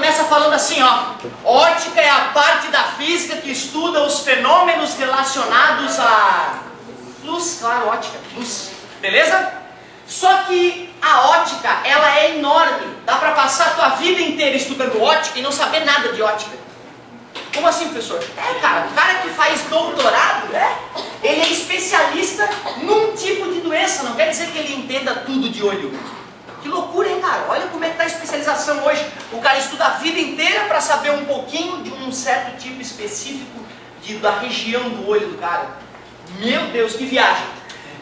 começa falando assim, ó. Ótica é a parte da física que estuda os fenômenos relacionados à luz, claro, ótica, luz, beleza? Só que a ótica, ela é enorme. Dá para passar a tua vida inteira estudando ótica e não saber nada de ótica. Como assim, professor? Cara, o cara que faz doutorado, ele é especialista num tipo de doença, não quer dizer que ele entenda tudo de olho. Que loucura, hein, cara? Olha como é que tá a especialização hoje. O cara estuda a vida inteira para saber um pouquinho de um certo tipo específico da região do olho do cara. Meu Deus, que viagem!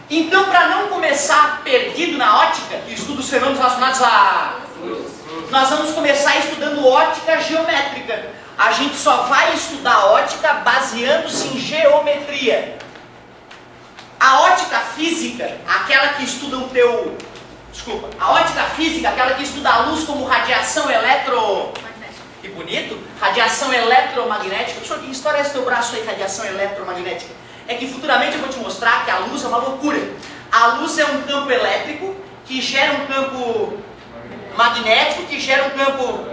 Então, para não começar perdido na ótica, que estuda os fenômenos relacionados à luz, nós vamos começar estudando ótica geométrica. A gente só vai estudar ótica baseando-se em geometria. A ótica física, aquela que estuda o teu... Desculpa. A ótica física, aquela que estuda a luz como radiação eletromagnética. Que bonito. Radiação eletromagnética. Professor, que história é esse teu braço aí, radiação eletromagnética? É que futuramente eu vou te mostrar que a luz é uma loucura. A luz é um campo elétrico que gera um campo magnético, que gera um campo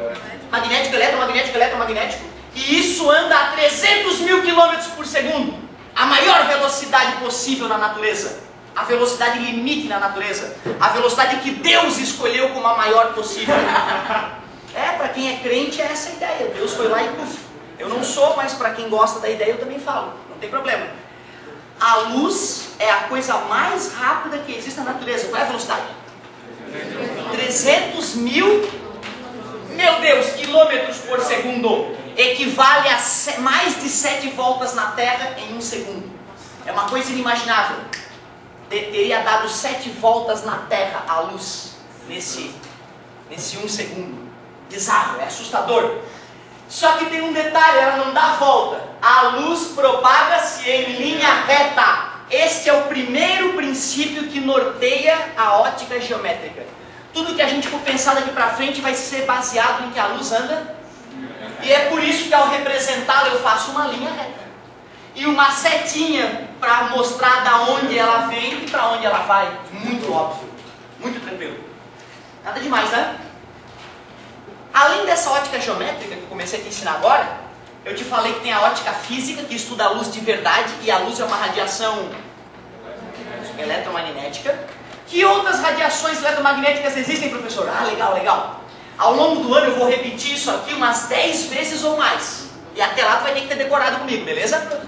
magnético, eletromagnético, e isso anda a 300 mil quilômetros por segundo. A maior velocidade possível na natureza. A velocidade limite na natureza. A velocidade que Deus escolheu como a maior possível. Para quem é crente é essa a ideia. Deus foi lá e puf. Eu não sou, mas para quem gosta da ideia eu também falo. Não tem problema. A luz é a coisa mais rápida que existe na natureza. Qual é a velocidade? 300 mil, meu Deus, quilômetros por segundo. Equivale a mais de 7 voltas na Terra em 1 segundo. É uma coisa inimaginável. Teria dado 7 voltas na Terra a luz nesse 1 segundo. Bizarro, é assustador. Só que tem um detalhe, ela não dá volta. A luz propaga-se em linha reta. Este é o primeiro princípio que norteia a ótica geométrica. Tudo que a gente for pensar daqui para frente vai ser baseado em que a luz anda. E é por isso que ao representá-la eu faço uma linha reta. E uma setinha para mostrar da onde ela vem e para onde ela vai. Muito óbvio, muito tranquilo. Nada demais, né? Além dessa ótica geométrica que eu comecei a te ensinar agora, eu te falei que tem a ótica física, que estuda a luz de verdade, e a luz é uma radiação eletromagnética. Que outras radiações eletromagnéticas existem, professor? Ah, legal, legal. Ao longo do ano eu vou repetir isso aqui umas 10 vezes ou mais. E até lá tu vai ter que ter decorado comigo, beleza?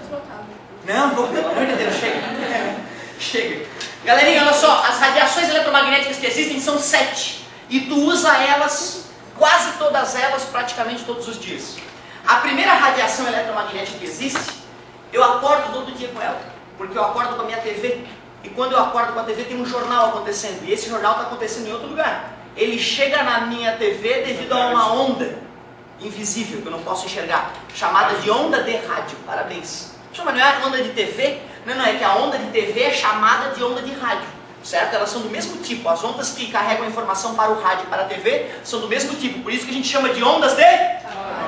Não, pelo amor de Deus, chega. Chega. Galerinha, olha só, as radiações eletromagnéticas que existem são 7. E tu usa elas, quase todas elas, praticamente todos os dias. A primeira radiação eletromagnética que existe, eu acordo todo dia com ela. Porque eu acordo com a minha TV. E quando eu acordo com a TV tem um jornal acontecendo. E esse jornal está acontecendo em outro lugar. Ele chega na minha TV devido a uma onda invisível, que eu não posso enxergar, chamada de onda de rádio. Parabéns. Mas não é onda de TV? Não, é que a onda de TV é chamada de onda de rádio. Certo? Elas são do mesmo tipo. As ondas que carregam a informação para o rádio e para a TV são do mesmo tipo. Por isso que a gente chama de ondas de...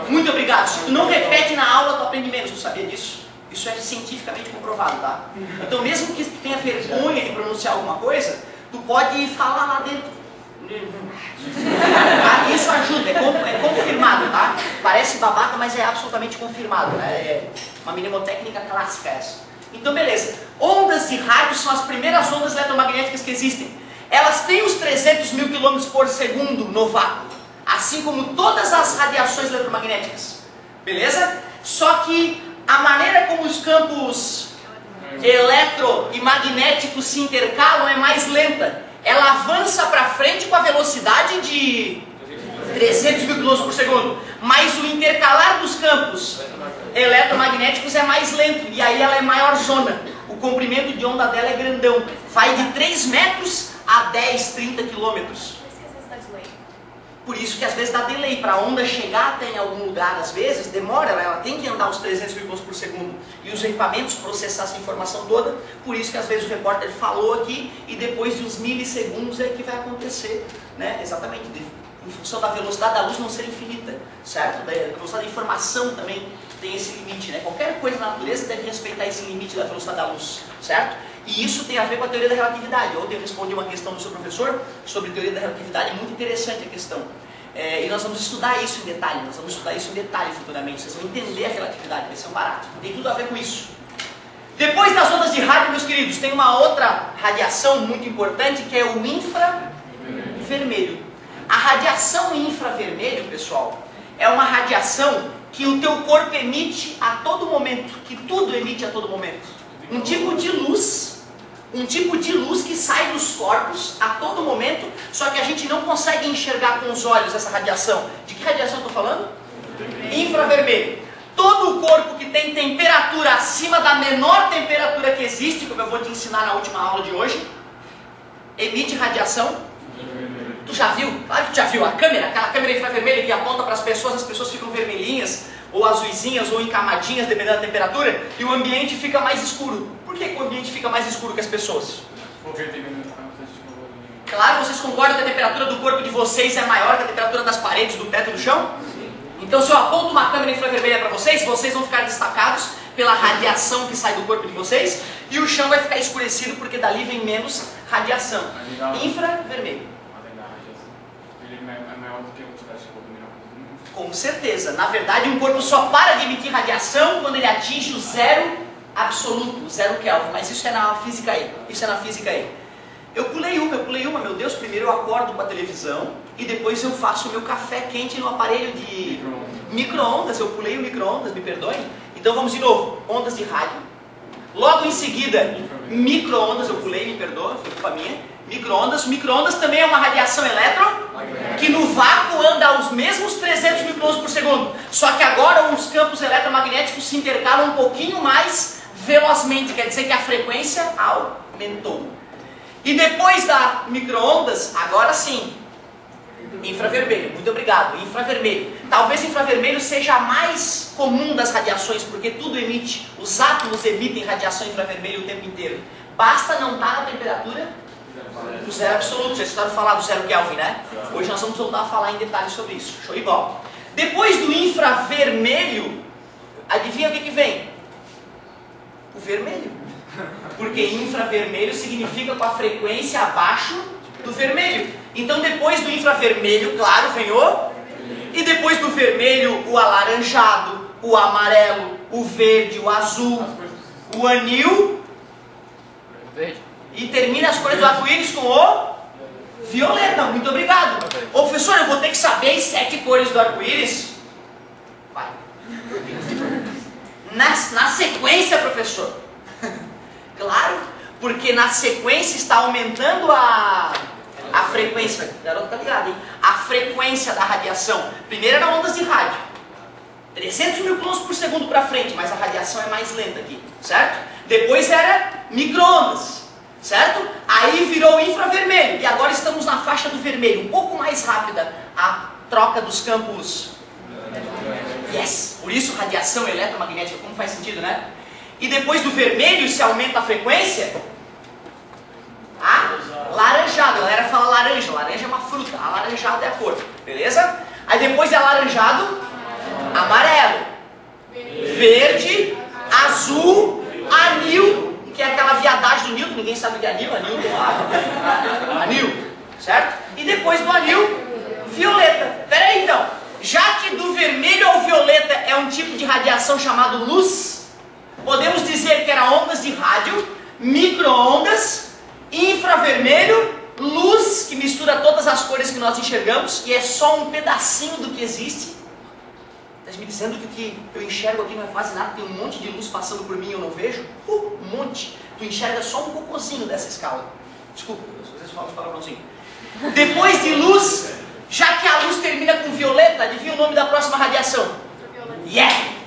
Muito obrigado. Se tu não repete na aula, tu aprende menos. Tu sabia disso? Isso é cientificamente comprovado, tá? Então mesmo que tu tenha vergonha de pronunciar alguma coisa, tu pode falar lá dentro. Isso ajuda, é confirmado, tá? Parece babaca, mas é absolutamente confirmado, né? É uma mnemotécnica clássica essa. Então beleza, ondas de rádio são as primeiras ondas eletromagnéticas que existem. Elas têm os 300 mil quilômetros por segundo no vácuo, assim como todas as radiações eletromagnéticas. Beleza? Só que a maneira como os campos eletro e magnéticos se intercalam é mais lenta. Ela avança para frente com a velocidade de 300 mil km por segundo. Mas o intercalar dos campos eletromagnéticos é mais lento. E aí ela é maior zona. O comprimento de onda dela é grandão. Vai de 3 metros a 10, 30 quilômetros. Por isso que às vezes dá delay. Para a onda chegar até em algum lugar, às vezes, demora. Ela tem que andar uns 300 mil km por segundo. E os equipamentos processar essa informação toda. Por isso que às vezes o repórter falou aqui e depois de uns milissegundos é que vai acontecer. Né? Exatamente. Em função da velocidade da luz não ser infinita. Certo? A velocidade da informação também tem esse limite. Né? Qualquer coisa na natureza deve respeitar esse limite da velocidade da luz. Certo? E isso tem a ver com a teoria da relatividade. Ontem eu respondi uma questão do seu professor sobre teoria da relatividade, muito interessante a questão. E nós vamos estudar isso em detalhe, futuramente. Vocês vão entender a relatividade, vai ser um barato. Tem tudo a ver com isso. Depois das ondas de rádio, meus queridos, tem uma outra radiação muito importante que é o infravermelho. A radiação infravermelho, pessoal, é uma radiação que o teu corpo emite a todo momento, que tudo emite a todo momento. Um tipo de luz que sai dos corpos a todo momento, só que a gente não consegue enxergar com os olhos essa radiação. De que radiação eu estou falando? Infravermelho. Todo o corpo que tem temperatura acima da menor temperatura que existe, como eu vou te ensinar na última aula de hoje, emite radiação. Tu já viu? Claro que tu já viu a câmera, aquela câmera infravermelha que aponta para as pessoas ficam vermelhinhas, ou azuisinhas, ou encamadinhas, dependendo da temperatura, e o ambiente fica mais escuro. Por que o ambiente fica mais escuro que as pessoas? Claro, vocês concordam que a temperatura do corpo de vocês é maior que a temperatura das paredes, do teto e do chão? Então se eu aponto uma câmera infravermelha para vocês, vocês vão ficar destacados pela radiação que sai do corpo de vocês, e o chão vai ficar escurecido porque dali vem menos radiação. Infravermelho. Com certeza. Na verdade, um corpo só para de emitir radiação quando ele atinge o zero absoluto, o zero Kelvin. Mas isso é na física aí. Eu pulei uma, meu Deus. Primeiro eu acordo com a televisão e depois eu faço o meu café quente no aparelho de micro-ondas. Eu pulei o micro-ondas, me perdoem. Então vamos de novo. Ondas de rádio. Logo em seguida, micro-ondas. Eu pulei, me perdoa, foi culpa minha. Micro-ondas. Micro-ondas também é uma radiação que no vácuo anda aos mesmos 300 micro-ondas por segundo. Só que agora os campos eletromagnéticos se intercalam um pouquinho mais velozmente. Quer dizer que a frequência aumentou. E depois da micro-ondas, agora sim, infravermelho. Muito obrigado. Infravermelho. Talvez infravermelho seja a mais comum das radiações, porque tudo emite. Os átomos emitem radiação infravermelho o tempo inteiro. Basta não estar na temperatura do zero absoluto. Já escutaram falar do zero Kelvin, né? Hoje nós vamos voltar a falar em detalhes sobre isso. Show de bola. Depois do infravermelho, adivinha o que vem? O vermelho. Porque infravermelho significa com a frequência abaixo do vermelho. Então depois do infravermelho, claro, vem o... E depois do vermelho, o alaranjado, o amarelo, o verde, o azul, o anil... E termina as cores do arco-íris com o violeta. Muito obrigado. Ô professor, eu vou ter que saber as 7 cores do arco-íris? Vai. Na sequência, professor. Claro, porque na sequência está aumentando a frequência. O garoto tá ligado, hein? A frequência da radiação. Primeiro era ondas de rádio. 300 mil km por segundo para frente, mas a radiação é mais lenta aqui, certo? Depois era micro-ondas. Certo? Aí virou infravermelho. E agora estamos na faixa do vermelho. Um pouco mais rápida a troca dos campos. Yes! Por isso radiação eletromagnética. Como faz sentido, né? E depois do vermelho, se aumenta a frequência, laranjado. A galera fala laranja. Laranja é uma fruta. Alaranjado é a cor. Beleza? Aí depois é alaranjado, amarelo, verde, azul, anil, que é aquela viadagem do Newton, ninguém sabe o que é anil, anil, certo? E depois do anil, violeta. Pera aí então, já que do vermelho ao violeta é um tipo de radiação chamado luz, podemos dizer que era ondas de rádio, micro-ondas, infravermelho, luz, que mistura todas as cores que nós enxergamos, e é só um pedacinho do que existe. Está me dizendo que o que eu enxergo aqui não é quase nada, tem um monte de luz passando por mim e eu não vejo? Um monte. Tu enxerga só um cocôzinho dessa escala. Desculpa, às vezes eu falo uns palavrãozinhos. Depois de luz, já que a luz termina com violeta, adivinha o nome da próxima radiação?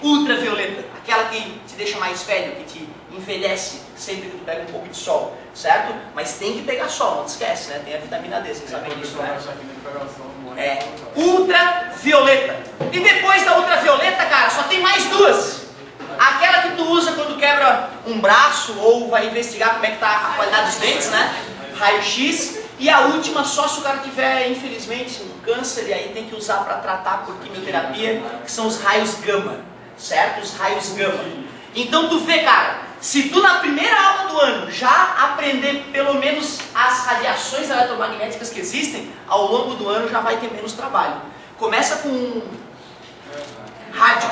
Ultravioleta. Aquela que te deixa mais velho, que te envelhece sempre que tu pega um pouco de sol, certo? Mas tem que pegar sol, não te esquece, né? Tem a vitamina D, vocês sabem disso, né? Ultravioleta. E depois da ultravioleta, cara, só tem mais duas. Aquela que tu usa quando quebra um braço ou vai investigar como é que tá a qualidade dos dentes, né? Raio-X. E a última, só se o cara tiver, infelizmente, um câncer, e aí tem que usar para tratar por quimioterapia, que são os raios gama, certo? Os raios gama. Então tu vê, cara, se tu na primeira aula do ano já aprender pelo menos as radiações eletromagnéticas que existem, ao longo do ano já vai ter menos trabalho. Começa com rádio,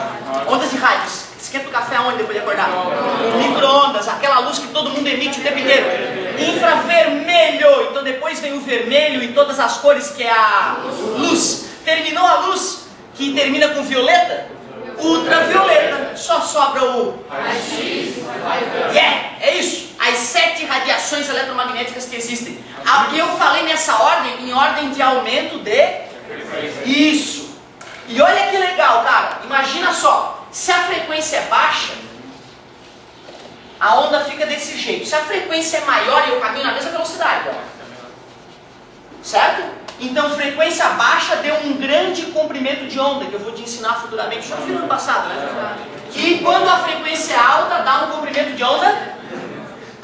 ondas de rádios. Esquenta o café aonde depois de acordar? Micro-ondas, aquela luz que todo mundo emite o tempo inteiro. Infravermelho, então depois vem o vermelho e todas as cores, que é a luz. Terminou a luz, que termina com violeta, ultravioleta, só sobra o raio-x. É isso, as 7 radiações eletromagnéticas que existem. Eu falei nessa ordem, em ordem de aumento de... Isso. E olha que legal, cara, imagina só, se a frequência é baixa, a onda fica desse jeito. Se a frequência é maior, eu caminho na mesma velocidade, certo? Então, frequência baixa deu um grande comprimento de onda, que eu vou te ensinar futuramente, só no ano passado, né? E quando a frequência é alta, dá um comprimento de onda.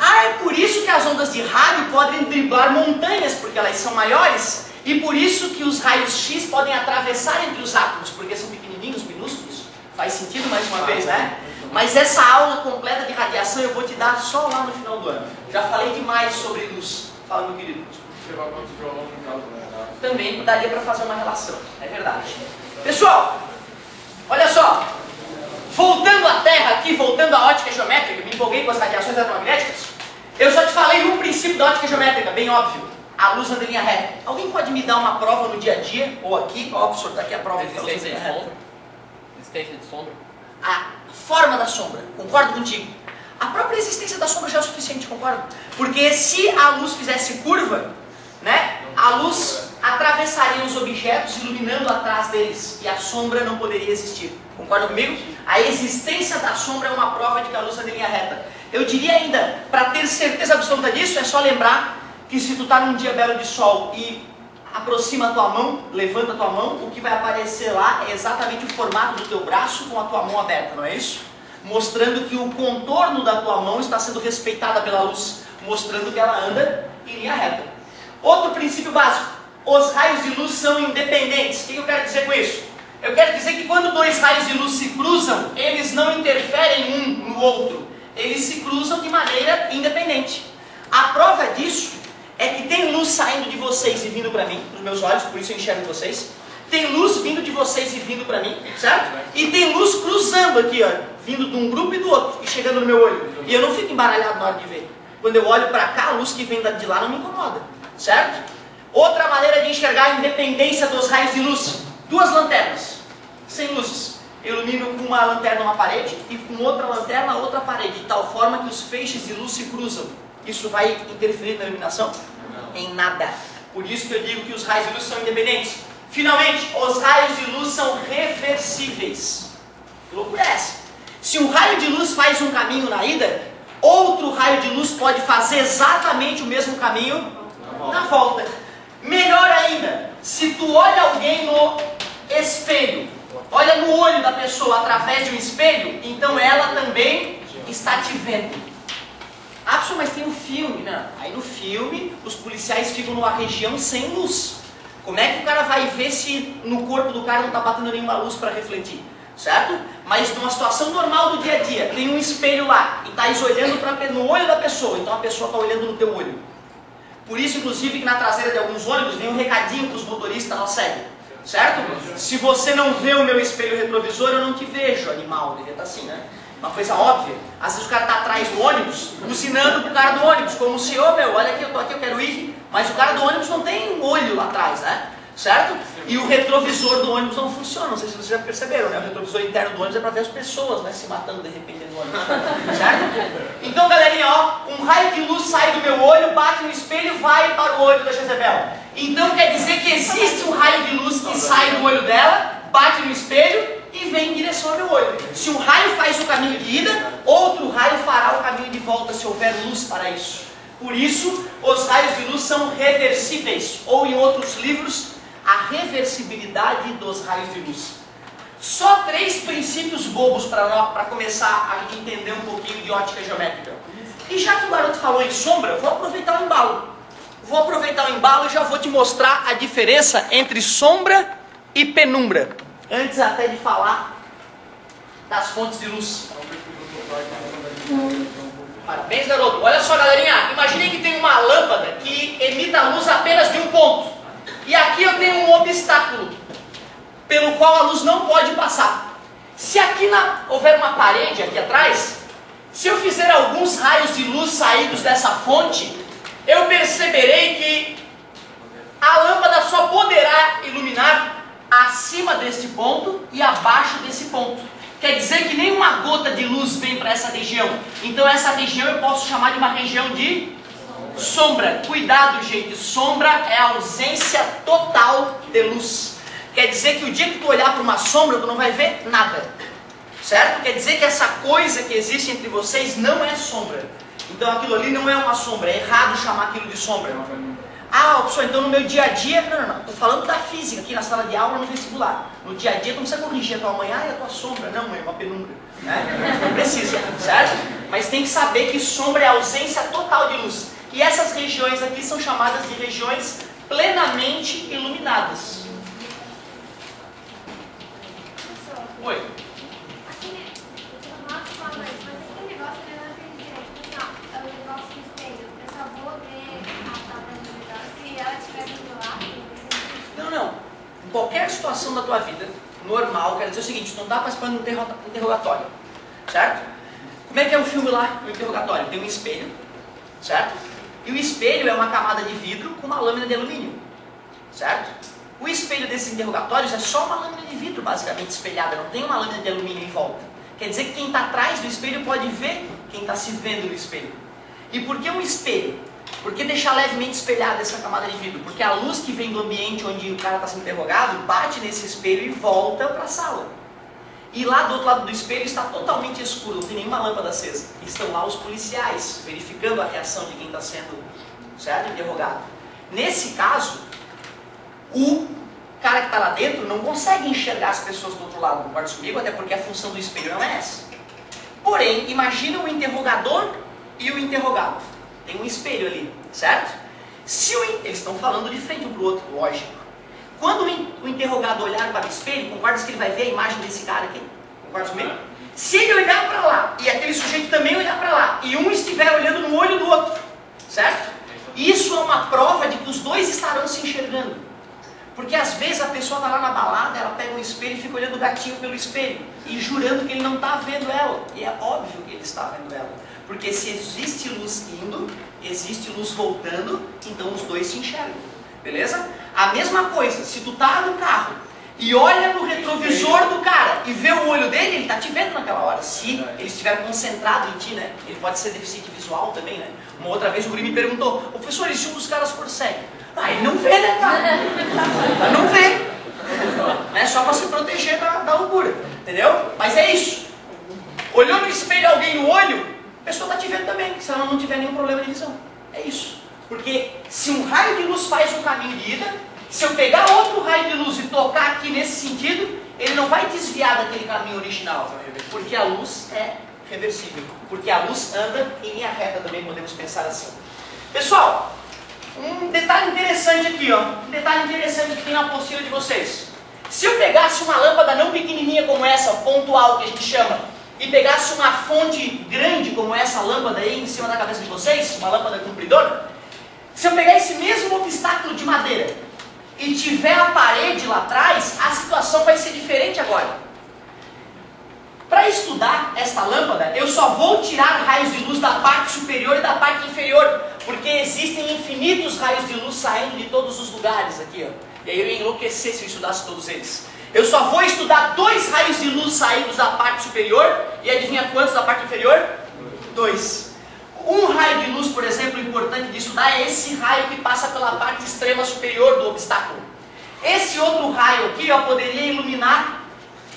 É por isso que as ondas de rádio podem driblar montanhas, porque elas são maiores, e por isso que os raios X podem atravessar entre os átomos, porque são pequenininhos, minúsculos. Faz sentido mais uma vez, né? Mas essa aula completa de radiação eu vou te dar só lá no final do ano. Já falei demais sobre luz. Fala, meu querido. Também daria para fazer uma relação, é verdade. Pessoal, olha só. Voltando à Terra aqui, voltando à ótica geométrica, me empolguei com as radiações eletromagnéticas. Eu só te falei um princípio da ótica geométrica, bem óbvio. A luz anda em linha reta. Alguém pode me dar uma prova no dia a dia? Ou aqui? Ó, professor, está aqui a prova. Existência de sombra? Existência de sombra? A forma da sombra, concordo contigo. A própria existência da sombra já é o suficiente, concordo? Porque se a luz fizesse curva, né, a luz atravessaria os objetos, iluminando atrás deles, e a sombra não poderia existir. Concorda comigo? A existência da sombra é uma prova de que a luz anda em linha reta. Eu diria ainda, para ter certeza absoluta disso, é só lembrar que se tu está num dia belo de sol e aproxima a tua mão, levanta a tua mão, o que vai aparecer lá é exatamente o formato do teu braço com a tua mão aberta, não é isso? Mostrando que o contorno da tua mão está sendo respeitada pela luz, mostrando que ela anda em linha reta. Outro princípio básico, os raios de luz são independentes. O que eu quero dizer com isso? Eu quero dizer que quando dois raios de luz se cruzam, eles não interferem um no outro, eles se cruzam de maneira independente. A prova disso é que tem luz saindo de vocês e vindo para mim, dos meus olhos, por isso eu enxergo vocês. Tem luz vindo de vocês e vindo para mim, certo? E tem luz cruzando aqui, ó, vindo de um grupo e do outro, e chegando no meu olho. E eu não fico embaralhado na hora de ver. Quando eu olho para cá, a luz que vem de lá não me incomoda, certo? Outra maneira de enxergar a independência dos raios de luz. 2 lanternas, sem luzes. Eu ilumino com uma lanterna uma parede e com outra lanterna outra parede, de tal forma que os feixes de luz se cruzam. Isso vai interferir na iluminação? Não. Em nada. Por isso que eu digo que os raios de luz são independentes. Finalmente, os raios de luz são reversíveis. Que loucura é essa? Se um raio de luz faz um caminho na ida, outro raio de luz pode fazer exatamente o mesmo caminho na volta. Melhor ainda, se tu olha alguém no espelho, olha no olho da pessoa através de um espelho, então ela também está te vendo. Ah, professor, mas tem um filme. Não. Aí no filme, os policiais ficam numa região sem luz. Como é que o cara vai ver se no corpo do cara não está batendo nenhuma luz para refletir? Certo? Mas numa situação normal do dia a dia, tem um espelho lá e está olhando no olho da pessoa, então a pessoa está olhando no teu olho. Por isso, inclusive, que na traseira de alguns ônibus vem um recadinho para os motoristas, não segue. Certo? Se você não vê o meu espelho retrovisor, eu não te vejo, animal. Devia estar assim, né? Uma coisa óbvia. Às vezes o cara está atrás do ônibus, buzinando pro cara do ônibus, como se, ô meu, olha aqui, eu tô aqui, eu quero ir. Mas o cara do ônibus não tem um olho lá atrás, né? Certo? E o retrovisor do ônibus não funciona, não sei se vocês já perceberam, né? O retrovisor interno do ônibus é para ver as pessoas, né, se matando de repente no ônibus. Certo? Então, galerinha, ó, um raio de luz sai do meu olho, bate no espelho e vai para o olho da Jezebel. Então quer dizer que existe um raio de luz que sai do olho dela, bate no espelho e vem em direção ao meu olho. Se um raio faz o caminho de ida, outro raio fará o caminho de volta, se houver luz para isso. Por isso, os raios de luz são reversíveis, ou em outros livros, a reversibilidade dos raios de luz. Só 3 princípios bobos para começar a entender um pouquinho de ótica geométrica. E já que o garoto falou em sombra, vou aproveitar o embalo. Vou aproveitar o embalo e já vou te mostrar a diferença entre sombra e penumbra. Antes até de falar das fontes de luz. Parabéns, garoto. Olha só, galerinha. Imaginem que tem uma lâmpada que emita ponto. E aqui eu tenho um obstáculo, pelo qual a luz não pode passar. Se aqui houver uma parede aqui atrás, se eu fizer alguns raios de luz saídos dessa fonte, eu perceberei que a lâmpada só poderá iluminar acima deste ponto e abaixo desse ponto. Quer dizer que nenhuma gota de luz vem para essa região. Então essa região eu posso chamar de uma região de sombra. Cuidado, gente, sombra é a ausência total de luz. Quer dizer que o dia que tu olhar para uma sombra, tu não vai ver nada. Certo? Quer dizer que essa coisa que existe entre vocês não é sombra. Então aquilo ali não é uma sombra, é errado chamar aquilo de sombra. Ah, pessoal, então no meu dia a dia... Não. Estou falando da física, aqui na sala de aula, no vestibular. No dia a dia, tu não precisa corrigir a tua manhã e a tua sombra. Não, é uma penumbra. Né? Não precisa, certo? Mas tem que saber que sombra é a ausência total de luz. E essas regiões aqui são chamadas de regiões plenamente iluminadas. Oi. Não. Em qualquer situação da tua vida, normal, quer dizer o seguinte, tu não está participando de um interrogatório, certo? Como é que é o filme lá, o interrogatório? Tem um espelho, certo? E o espelho é uma camada de vidro com uma lâmina de alumínio, certo? O espelho desses interrogatórios é só uma lâmina de vidro, basicamente espelhada, não tem uma lâmina de alumínio em volta. Quer dizer que quem está atrás do espelho pode ver quem está se vendo no espelho. E por que um espelho? Por que deixar levemente espelhada essa camada de vidro? Porque a luz que vem do ambiente onde o cara está sendo interrogado bate nesse espelho e volta para a sala. E lá do outro lado do espelho está totalmente escuro, não tem nenhuma lâmpada acesa. Estão lá os policiais, verificando a reação de quem está sendo, certo, interrogado. Nesse caso, o cara que está lá dentro não consegue enxergar as pessoas do outro lado, concorda comigo? Até porque a função do espelho não é essa. Porém, imagina o interrogador e o interrogado. Tem um espelho ali, certo? Eles estão falando de frente um para o outro, lógico. Quando o interrogado olhar para o espelho, concorda que ele vai ver a imagem desse cara aqui? Concorda comigo? Se ele olhar para lá e aquele sujeito também olhar para lá, e um estiver olhando no olho do outro, certo? Isso é uma prova de que os dois estarão se enxergando. Porque às vezes a pessoa está lá na balada, ela pega um espelho e fica olhando o gatinho pelo espelho, e jurando que ele não está vendo ela. E é óbvio que ele está vendo ela. Porque se existe luz indo, existe luz voltando, então os dois se enxergam. Beleza? A mesma coisa, se tu tá no carro e olha no retrovisor do cara e vê o olho dele, ele tá te vendo naquela hora. Se ele estiver concentrado em ti, né? Ele pode ser deficiente visual também, né? Uma outra vez o guri me perguntou, professor, e se um dos caras for cego? Ah, ele não vê, né, cara? Ele não vê. É só para se proteger da loucura, entendeu? Mas é isso. Olhou no espelho alguém no olho, a pessoa está te vendo também, se ela não tiver nenhum problema de visão. É isso. Porque se um raio de luz faz um caminho de ida, se eu pegar outro raio de luz e tocar aqui nesse sentido, ele não vai desviar daquele caminho original. Porque a luz é reversível. Porque a luz anda em linha reta também, podemos pensar assim. Pessoal, um detalhe interessante aqui, ó. Um detalhe interessante que tem na apostila de vocês. Se eu pegasse uma lâmpada não pequenininha como essa, pontual que a gente chama, e pegasse uma fonte grande como essa lâmpada aí em cima da cabeça de vocês, uma lâmpada compridona, se eu pegar esse mesmo obstáculo de madeira e tiver a parede lá atrás, a situação vai ser diferente agora. Para estudar esta lâmpada, eu só vou tirar raios de luz da parte superior e da parte inferior, porque existem infinitos raios de luz saindo de todos os lugares aqui, ó. E aí eu ia enlouquecer se eu estudasse todos eles. Eu só vou estudar 2 raios de luz saídos da parte superior, e adivinha quantos da parte inferior? 2. Um raio de luz, por exemplo, importante de estudar é esse raio que passa pela parte extrema superior do obstáculo. Esse outro raio aqui, ó, poderia iluminar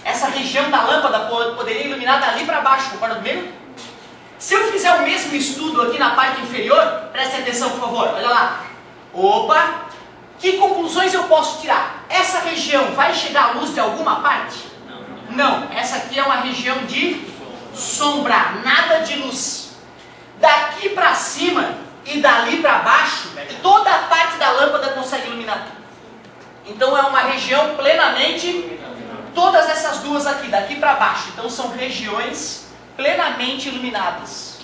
essa região da lâmpada, poderia iluminar dali para baixo, concorda comigo? Se eu fizer o mesmo estudo aqui na parte inferior, prestem atenção, por favor, olha lá. Opa! Que conclusões eu posso tirar? Essa região vai chegar à luz de alguma parte? Não. Essa aqui é uma região de sombra, nada de luz. Daqui para cima e dali para baixo, toda a parte da lâmpada consegue iluminar. Então é uma região plenamente, todas essas duas aqui, daqui para baixo, então são regiões plenamente iluminadas.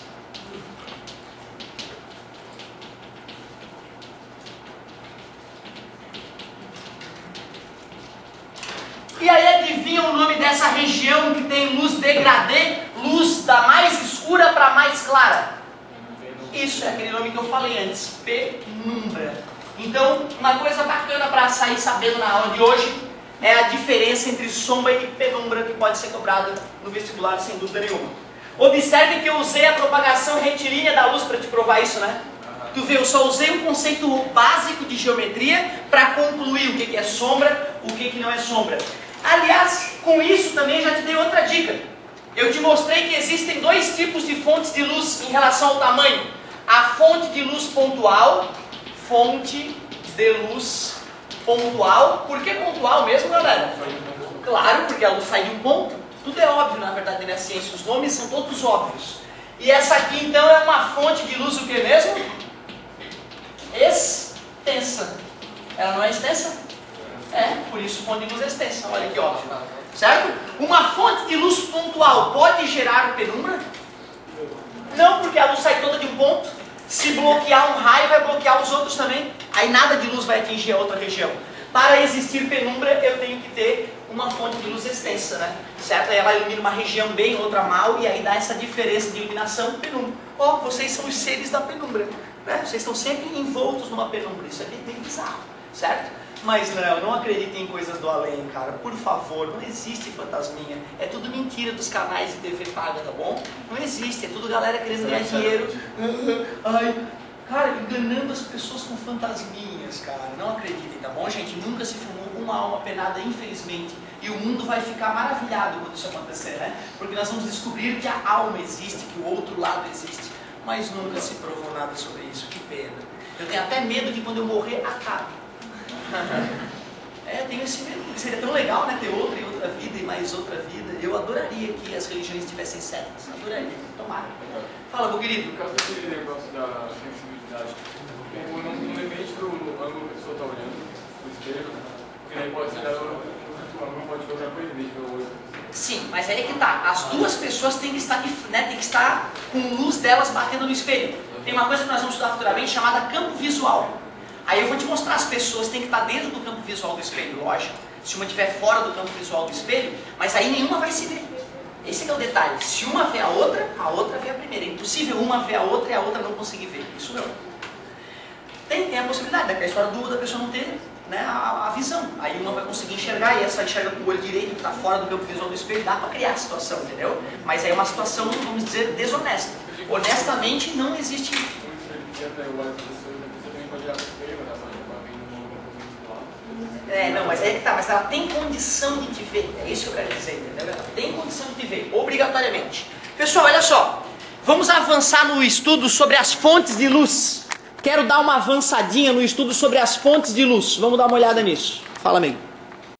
E aí adivinha o nome dessa região que tem luz degradê, luz da mais escura para mais clara? Isso é aquele nome que eu falei antes, penumbra. Então, uma coisa bacana para sair sabendo na aula de hoje é a diferença entre sombra e penumbra que pode ser cobrada no vestibular sem dúvida nenhuma. Observe que eu usei a propagação retilínea da luz para te provar isso, né? Tu vê, eu só usei um conceito básico de geometria para concluir o que é sombra, o que não é sombra. Aliás, com isso também já te dei outra dica. Eu te mostrei que existem dois tipos de fontes de luz em relação ao tamanho. A fonte de luz pontual, fonte de luz pontual. Por que pontual mesmo, galera? Claro, porque a luz sai de um ponto. Tudo é óbvio, na verdade, na ciência. Os nomes são todos óbvios. E essa aqui, então, é uma fonte de luz o que mesmo? Extensa. Ela não é extensa? É, por isso fonte de luz é extensa. Olha que óbvio. Certo? Uma fonte de luz pontual pode gerar penumbra? Não, porque a luz sai toda de um ponto. Se bloquear um raio, vai bloquear os outros também. Aí nada de luz vai atingir a outra região. Para existir penumbra, eu tenho que ter uma fonte de luz extensa, né? Certo? Aí ela ilumina uma região bem, outra mal, e aí dá essa diferença de iluminação penumbra. Ó, vocês são os seres da penumbra, né? Vocês estão sempre envoltos numa penumbra. Isso é bem bizarro, certo? Mas não acreditem em coisas do além, cara. Por favor, não existe fantasminha. É tudo mentira dos canais de TV paga, tá bom? Não existe, é tudo galera querendo ganhar dinheiro. Ai, cara, enganando as pessoas com fantasminhas, cara. Não acreditem, tá bom, gente? Nunca se filmou uma alma penada, infelizmente. E o mundo vai ficar maravilhado quando isso acontecer, né? Porque nós vamos descobrir que a alma existe, que o outro lado existe. Mas nunca se provou nada sobre isso. Que pena. Eu tenho até medo que quando eu morrer, acabe. Tenho esse medo. Seria tão legal, né? Ter outra e outra vida e mais outra vida. Eu adoraria que as religiões tivessem certas. Adoraria. Tomara. Fala, meu querido. Por causa desse negócio da sensibilidade, não depende do ângulo que a pessoa está olhando, do espelho, porque aí pode ser dado o ângulo pode ver outra coisa, em vez de ver o olho. Sim, mas aí é que tá. As duas pessoas têm que estar, né, tem que estar com luz delas batendo no espelho. Tem uma coisa que nós vamos estudar futuramente chamada campo visual. Aí eu vou te mostrar, as pessoas têm que estar dentro do campo visual do espelho, lógico. Se uma estiver fora do campo visual do espelho, mas aí nenhuma vai se ver. Esse é o detalhe. Se uma vê a outra vê a primeira. É impossível uma ver a outra e a outra não conseguir ver. Isso não. Tem a possibilidade, daquela história da pessoa não ter, né, a visão. Aí uma vai conseguir enxergar e essa enxerga com o olho direito, que está fora do campo visual do espelho, dá para criar a situação, entendeu? Mas aí é uma situação, vamos dizer, desonesta. Honestamente, não existe. Não, mas aí que tá, mas ela tem condição de te ver, é isso que eu quero dizer, entendeu? Ela tem condição de te ver, obrigatoriamente. Pessoal, olha só, vamos avançar no estudo sobre as fontes de luz. Quero dar uma avançadinha no estudo sobre as fontes de luz, vamos dar uma olhada nisso. Fala, amigo.